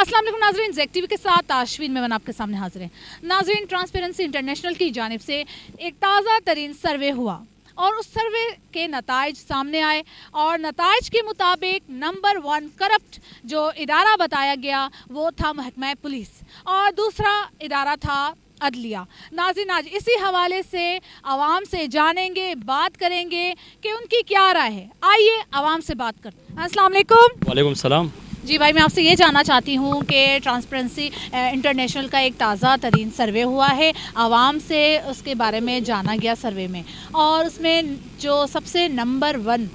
अस्सलाम वालेकुम नाज़रीन, ज़ेक टीवी के साथ आश्विन मेमन आपके सामने हाजिर है। नाज़रीन, ट्रांसपेरेंसी इंटरनेशनल की जानिब से एक ताज़ा तरीन सर्वे हुआ और उस सर्वे के नताइज सामने आए और नताइज के मुताबिक नंबर 1 करप्ट जो इदारा बताया गया वो था महकमा पुलिस और दूसरा इदारा था अदलिया। नाज़रीन, आज इसी हवाले से आवाम से जानेंगे, बात करेंगे कि उनकी क्या राय है। आइए आवाम से बात करते हैं। अस्सलाम वालेकुम। वालेकुम सलाम। जी भाई, मैं आपसे ये जानना चाहती हूँ कि ट्रांसपेरेंसी इंटरनेशनल का एक ताज़ा तरीन सर्वे हुआ है, आवाम से उसके बारे में जाना गया सर्वे में, और उसमें जो सबसे नंबर 1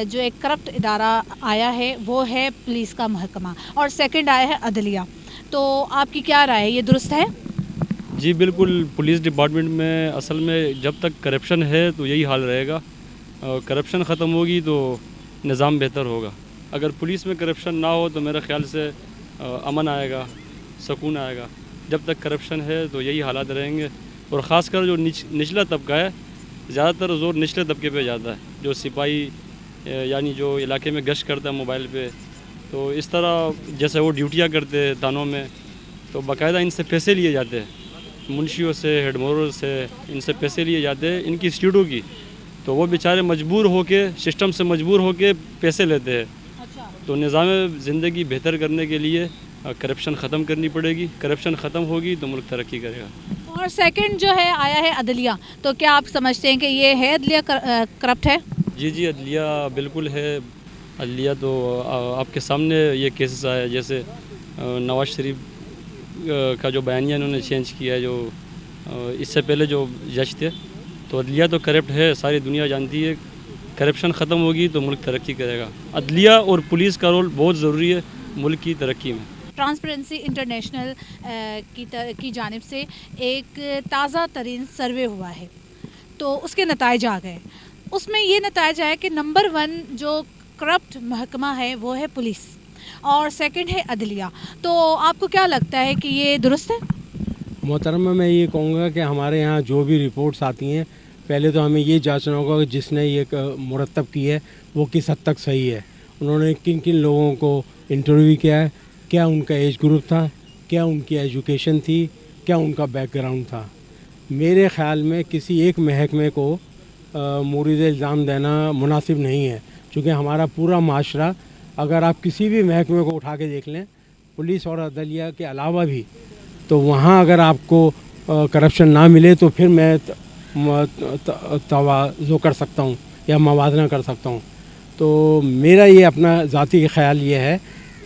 जो एक करप्ट इदारा आया है वो है पुलिस का महकमा और सेकंड आया है अदलिया। तो आपकी क्या राय है, ये दुरुस्त है? जी बिल्कुल, पुलिस डिपार्टमेंट में असल में जब तक करप्शन है तो यही हाल रहेगा। करप्शन ख़त्म होगी तो निज़ाम बेहतर होगा। अगर पुलिस में करप्शन ना हो तो मेरे ख़्याल से अमन आएगा, सुकून आएगा। जब तक करप्शन है तो यही हालात रहेंगे और ख़ासकर जो निचला तबका है, ज़्यादातर ज़ोर निचले तबके पे जाता है, जो सिपाही यानी जो इलाके में गश्त करता है मोबाइल पे। तो इस तरह जैसे वो ड्यूटियाँ करते हैं थानों में, तो बाकायदा इनसे पैसे लिए जाते हैं, मुंशियों से, हेडमोरों से इनसे पैसे लिए जाते हैं इनकी इंस्टीट्यूटों की। तो वो बेचारे मजबूर होके, सिस्टम से मजबूर होके पैसे लेते हैं। तो निज़ाम ज़िंदगी बेहतर करने के लिए करप्शन ख़त्म करनी पड़ेगी। करप्शन ख़त्म होगी तो मुल्क तरक्की करेगा। और सेकंड जो है आया है अदलिया, तो क्या आप समझते हैं कि ये है अदलिया करप्ट है? जी, अदलिया बिल्कुल है। अदलिया तो आपके सामने ये केसेस आए, जैसे नवाज शरीफ का जो बयानिया इन्होंने चेंज किया है, जो इससे पहले जो जज थे। तो अदलिया तो करप्ट है, सारी दुनिया जानती है। करप्शन ख़त्म होगी तो मुल्क तरक्की करेगा। अदलिया और पुलिस का रोल बहुत ज़रूरी है मुल्क की तरक्की में। ट्रांसपेरेंसी इंटरनेशनल की जानिब से एक ताज़ा तरीन सर्वे हुआ है, तो उसके नताइज आ गए। उसमें ये नताइज आया कि नंबर 1 जो करप्ट महकमा है वो है पुलिस और सेकंड है अदलिया। तो आपको क्या लगता है कि ये दुरुस्त है? मोहतरमा, मैं ये कहूँगा कि हमारे यहाँ जो भी रिपोर्ट्स आती हैं, पहले तो हमें ये जांचना होगा कि जिसने ये मुरतब की है वो किस हद तक सही है। उन्होंने किन किन लोगों को इंटरव्यू किया है, क्या उनका एज ग्रुप था, क्या उनकी एजुकेशन थी, क्या उनका बैकग्राउंड था। मेरे ख़्याल में किसी एक महकमे को मुरीद इल्ज़ाम देना मुनासिब नहीं है, क्योंकि हमारा पूरा माशरा, अगर आप किसी भी महकमे को उठा के देख लें, पुलिस और अदलिया के अलावा भी, तो वहाँ अगर आपको करप्शन ना मिले तो फिर मैं तवाज़ो कर सकता हूँ या मवाजना कर सकता हूँ। तो मेरा ये अपना ज़ाती ख़्याल ये है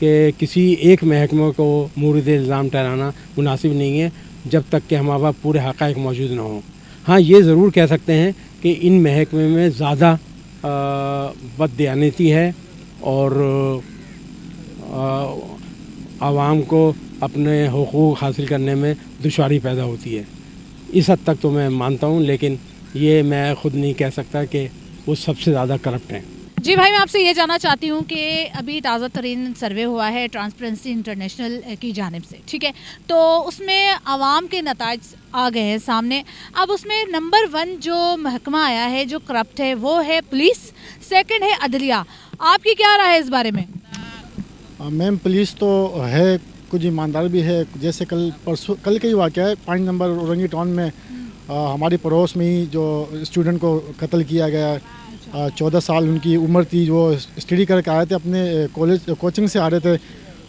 कि किसी एक महकमे को मुरीद इल्ज़ाम ठहराना मुनासिब नहीं है जब तक कि हमारे पास पूरे हक़ाइक़ मौजूद ना हों। हाँ, ये ज़रूर कह सकते हैं कि इन महकमे में ज़्यादा बददियानती है और आवाम को अपने हुकूक़ हासिल करने में दुश्वारी पैदा होती है। इस हद तक तो मैं मानता हूँ, लेकिन ये मैं ख़ुद नहीं कह सकता कि वो सबसे ज़्यादा करप्ट हैं। जी भाई, मैं आपसे ये जानना चाहती हूँ कि अभी ताज़ा तरीन सर्वे हुआ है ट्रांसपेरेंसी इंटरनेशनल की जानिब से, ठीक है, तो उसमें आवाम के नताइज आ गए हैं सामने। अब उसमें नंबर 1 जो महकमा आया है जो करप्ट है वो है पुलिस, सेकंड है अदलिया। आपकी क्या राय है इस बारे में? मैम, पुलिस तो है, कुछ ईमानदार भी है। जैसे कल का ही वाक़या है, 5 नंबर औरंगी टाउन में हमारी पड़ोस में ही जो स्टूडेंट को कत्ल किया गया। 14 साल उनकी उम्र थी, जो स्टडी करके आए थे, अपने कॉलेज कोचिंग से आ रहे थे।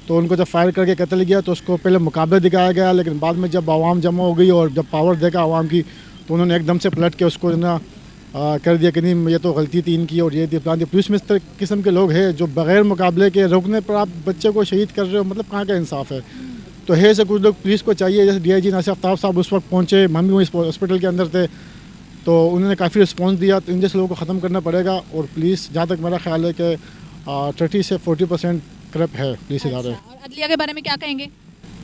तो उनको जब फायर करके कत्ल किया तो उसको पहले मुकाबले दिखाया गया, लेकिन बाद में जब आवाम जमा हो गई और जब पावर देखा आवाम की, तो उन्होंने एकदम से पलट के उसको ना कर दिया कि नहीं, ये तो गलती थी इनकी और ये थी प्लान थी। पुलिस में इस तरह किस्म के लोग हैं जो बग़ैर मुकाबले के रोकने पर आप बच्चे को शहीद कर रहे हो, मतलब कहाँ का इंसाफ है। तो है से कुछ लोग पुलिस को चाहिए, जैसे DIG नासिर आफ्ताब साहब उस वक्त पहुँचे, हम भी वहीं हॉस्पिटल के अंदर थे, तो उन्होंने काफ़ी रिस्पॉन्स दिया। तो इन जैसे लोगों को ख़त्म करना पड़ेगा। और पुलिस, जहाँ तक मेरा ख्याल है कि 30 से 40% करप्ट है पुलिस इदारे। और अदलिया के बारे में क्या कहेंगे?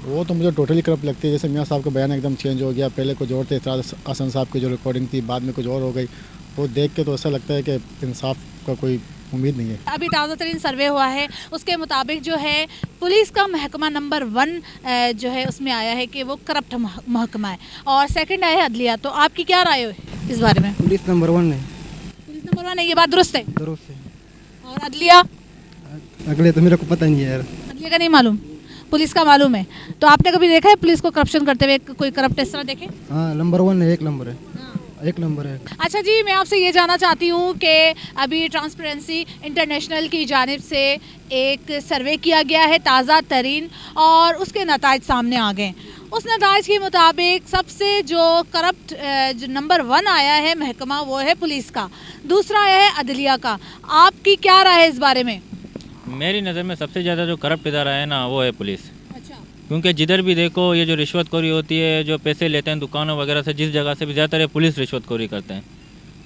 वो तो मुझे टोटली करप्ट लगती है। जैसे मियाँ साहब का बयान एकदम चेंज हो गया, पहले कुछ और थे, इतराज़ हसन साहब की जो रिकॉर्डिंग थी बाद में कुछ और हो गई। वो देख के तो ऐसा लगता है कि इंसाफ का कोई उम्मीद नहीं है। अभी ताज़ा तरीन सर्वे हुआ है, उसके मुताबिक जो है पुलिस का महकमा नंबर 1 जो है उसमें आया है कि वो करप्ट महकमा है और सेकंड आया है अदलिया। तो आपकी क्या राय है इस बारे में? पुलिस नंबर 1 है। पुलिस नंबर 1 है, ये बात दुरुस्त है? दुरुस्त है। और अदलिया? अगले तो मेरे को पता नहीं है यार। अदलिया का नहीं मालूम। पुलिस का मालूम है, तो आपने कभी देखा है पुलिस को करप्शन करते हुए, कोई करप्ट इस तरह देखे? हाँ, नंबर 1 है, एक नंबर है, एक नंबर है। अच्छा जी, मैं आपसे ये जानना चाहती हूँ कि अभी ट्रांसपेरेंसी इंटरनेशनल की जानिब से एक सर्वे किया गया है ताज़ा तरीन, और उसके नताइज सामने आ गए। उस नताइज के मुताबिक सबसे जो करप्ट जो नंबर 1 आया है महकमा, वो है पुलिस का, दूसरा आया है अदलिया का। आपकी क्या राय है इस बारे में? मेरी नज़र में सबसे ज़्यादा जो करप्ट इदारा है ना, वो है पुलिस। अच्छा, क्योंकि जिधर भी देखो ये जो रिश्वतखोरी होती है, जो पैसे लेते हैं दुकानों वगैरह से, जिस जगह से भी ज़्यादातर ये पुलिस रिश्वतखोरी करते हैं।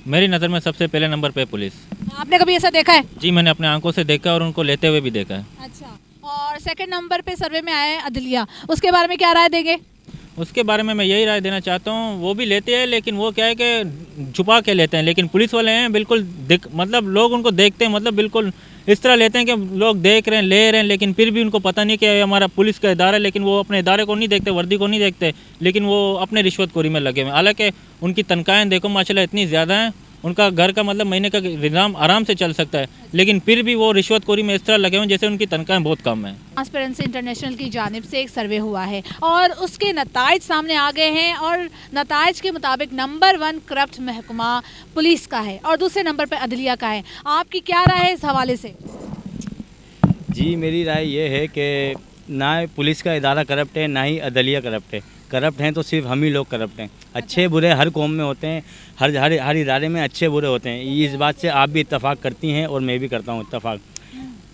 मेरी नज़र में सबसे पहले नंबर पे पुलिस। आपने कभी ऐसा देखा है? जी, मैंने अपने आंखों से देखा और उनको लेते हुए भी देखा है। अच्छा, और सेकंड नंबर पे सर्वे में आया है अदलिया, उसके बारे में क्या राय देंगे? उसके बारे में मैं यही राय देना चाहता हूँ, वो भी लेते हैं लेकिन वो क्या है कि छुपा के लेते हैं, लेकिन पुलिस वाले हैं बिल्कुल मतलब लोग उनको देखते हैं, मतलब बिल्कुल इस तरह लेते हैं कि लोग देख रहे हैं, ले रहे हैं, लेकिन फिर भी उनको पता नहीं कि ये हमारा पुलिस का इदारा है, लेकिन वो अपने इदारे को नहीं देखते, वर्दी को नहीं देखते, लेकिन वो अपने रिश्वतखोरी में लगे हुए हैं। हालांकि उनकी तनख्वाहें देखो माशाल्लाह इतनी ज़्यादा हैं, उनका घर का मतलब महीने का निज़ाम आराम से चल सकता है, लेकिन फिर भी वो रिश्वतखोरी में इस तरह लगे हुए हैं जैसे उनकी तनख्वाहें बहुत कम हैं। ट्रांसपेरेंसी इंटरनेशनल की जानिब से एक सर्वे हुआ है और उसके नताइज सामने आ गए हैं, और नताइज के मुताबिक नंबर 1 करप्ट महकमा पुलिस का है और दूसरे नंबर पर अदलिया का है। आपकी क्या राय है इस हवाले से? जी, मेरी राय ये है कि ना पुलिस का इदारा करप्ट है, ना ही अदलिया करप्ट है। करप्ट हैं तो सिर्फ हम ही लोग करप्ट हैं। अच्छे बुरे हर कौम में होते हैं, हर इदारे में अच्छे बुरे होते हैं। इस बात से आप भी इत्तेफाक करती हैं और मैं भी करता हूँ इत्तेफाक।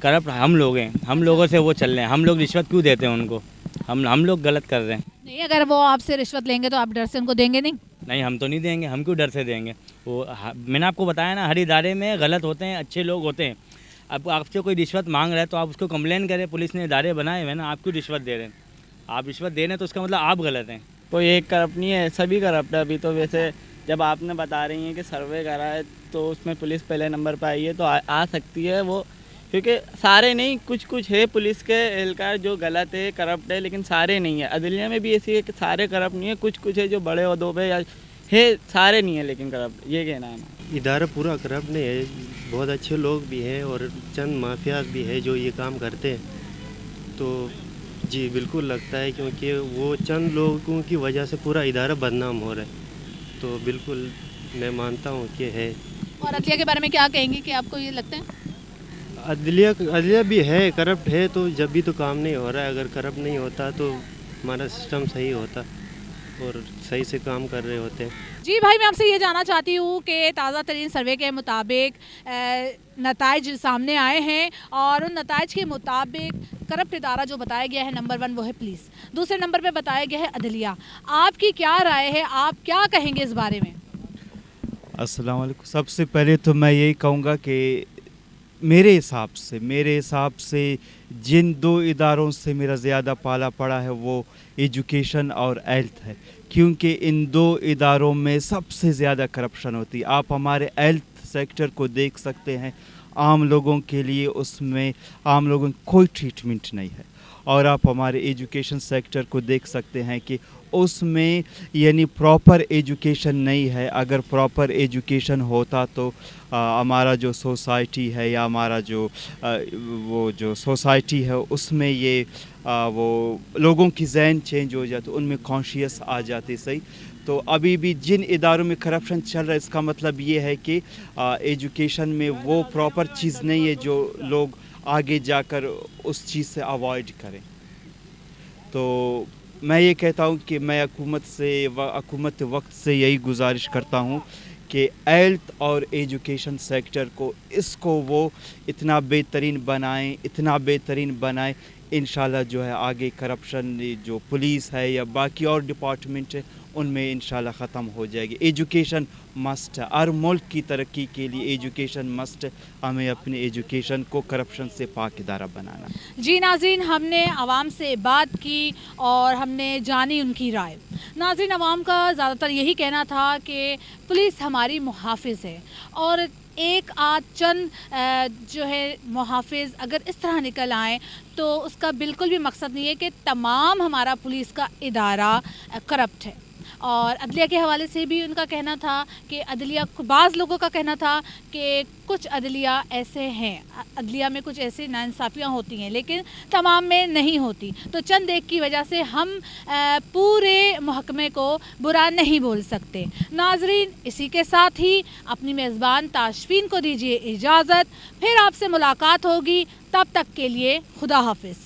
करप्ट हम लोग हैं, हम लोगों से वो चल रहे हैं। हम लोग रिश्वत क्यों देते हैं उनको? हम लोग गलत कर रहे हैं। नहीं, अगर वो आपसे रिश्वत लेंगे तो आप डर से उनको देंगे नहीं? नहीं, हम तो नहीं देंगे। हम क्यों डर से देंगे? वो मैंने आपको बताया ना, हर इदारे में गलत होते हैं, अच्छे लोग होते हैं। अब आपसे कोई रिश्वत मांग रहा है तो आप उसको कंप्लेन करें। पुलिस ने इदारे बनाए हुए हैं ना, आप क्यों रिश्वत दे रहे हैं? आप रिश्वत दे रहे हैं तो उसका मतलब आप गलत हैं। कोई एक करप्ट नहीं है, सभी करप्ट है। अभी तो वैसे जब आपने बता रही हैं कि सर्वे करा है तो उसमें पुलिस पहले नंबर पर आई है, तो आ सकती है वो, क्योंकि सारे नहीं, कुछ है पुलिस के एहलकार जो गलत है, करप्ट है, लेकिन सारे नहीं है। अदलिया में भी ऐसी है कि सारे करप्ट नहीं है, कुछ है जो बड़े ओहदों पे या है, सारे नहीं है लेकिन करप्ट, ये कहना है ना। इदारा पूरा करप्ट नहीं है, बहुत अच्छे लोग भी हैं और चंद माफियाज भी हैं जो ये काम करते हैं। तो जी बिल्कुल लगता है, क्योंकि वो चंद लोगों की वजह से पूरा इदारा बदनाम हो रहा है। तो बिल्कुल मैं मानता हूँ कि है। और अदलिया के बारे में क्या कहेंगे कि आपको ये लगता है? अदलिया भी है, करप्ट है, तो जब भी तो काम नहीं हो रहा है। अगर करप्ट नहीं होता तो हमारा सिस्टम सही होता और सही से काम कर रहे होते हैं। जी भाई, मैं आपसे ये जानना चाहती हूँ कि ताज़ा तरीन सर्वे के मुताबिक नताइज सामने आए हैं, और उन नताइज के मुताबिक करप्ट इदारा जो बताया गया है नंबर 1 वो है पुलिस, दूसरे नंबर पे बताया गया है अदलिया। आपकी क्या राय है, आप क्या कहेंगे इस बारे में? अस्सलाम वालेकुम। सबसे पहले तो मैं यही कहूँगा कि मेरे हिसाब से जिन 2 इदारों से मेरा ज़्यादा पाला पड़ा है वो एजुकेशन और हेल्थ है, क्योंकि इन 2 इदारों में सबसे ज़्यादा करप्शन होती है। आप हमारे हेल्थ सेक्टर को देख सकते हैं, आम लोगों के लिए उसमें आम लोगों की कोई ट्रीटमेंट नहीं है। और आप हमारे एजुकेशन सेक्टर को देख सकते हैं कि उसमें यानी प्रॉपर एजुकेशन नहीं है। अगर प्रॉपर एजुकेशन होता तो हमारा जो सोसाइटी है या हमारा जो वो जो सोसाइटी है उसमें ये वो लोगों की ज़हन चेंज हो जाते, उनमें कॉन्शियस आ जाते सही। तो अभी भी जिन इदारों में करप्शन चल रहा है, इसका मतलब ये है कि एजुकेशन में वो प्रॉपर चीज़ नहीं है जो लोग आगे जाकर उस चीज़ से अवॉइड करें। तो मैं ये कहता हूँ कि मैं हुकूमत वक्त से यही गुजारिश करता हूँ कि हेल्थ और एजुकेशन सेक्टर को इसको वो इतना बेहतरीन बनाएं, इंशाल्लाह जो है आगे करप्शन जो पुलिस है या बाकी और डिपार्टमेंट है उनमें इंशाल्लाह ख़त्म हो जाएगी। एजुकेशन मस्ट है, हर मुल्क की तरक्की के लिए एजुकेशन मस्ट है। हमें अपने एजुकेशन को करप्शन से पाक इदारा बनाना। जी नाज़रीन, हमने आवाम से बात की और हमने जानी उनकी राय। नाज़रीन, आवाम का ज़्यादातर यही कहना था कि पुलिस हमारी मुहाफ़िज़ है, और एक आध चंद जो है मुहाफ़िज़ अगर इस तरह निकल आए तो उसका बिल्कुल भी मकसद नहीं है कि तमाम हमारा पुलिस का इदारा करप्ट है। اور عدلیہ کے حوالے سے بھی ان کا کہنا تھا کہ عدلیہ بعض لوگوں کا کہنا تھا کہ کچھ عدلیہ ایسے ہیں، عدلیہ میں کچھ ایسی ناانصافیاں ہوتی ہیں لیکن تمام میں نہیں ہوتی، تو چند ایک کی وجہ سے ہم پورے محکمے کو برا نہیں بول سکتے۔ ناظرین، اسی کے ساتھ ہی اپنی میزبان تاشفین کو دیجیے اجازت، پھر آپ سے ملاقات ہوگی، تب تک کے لیے خدا حافظ۔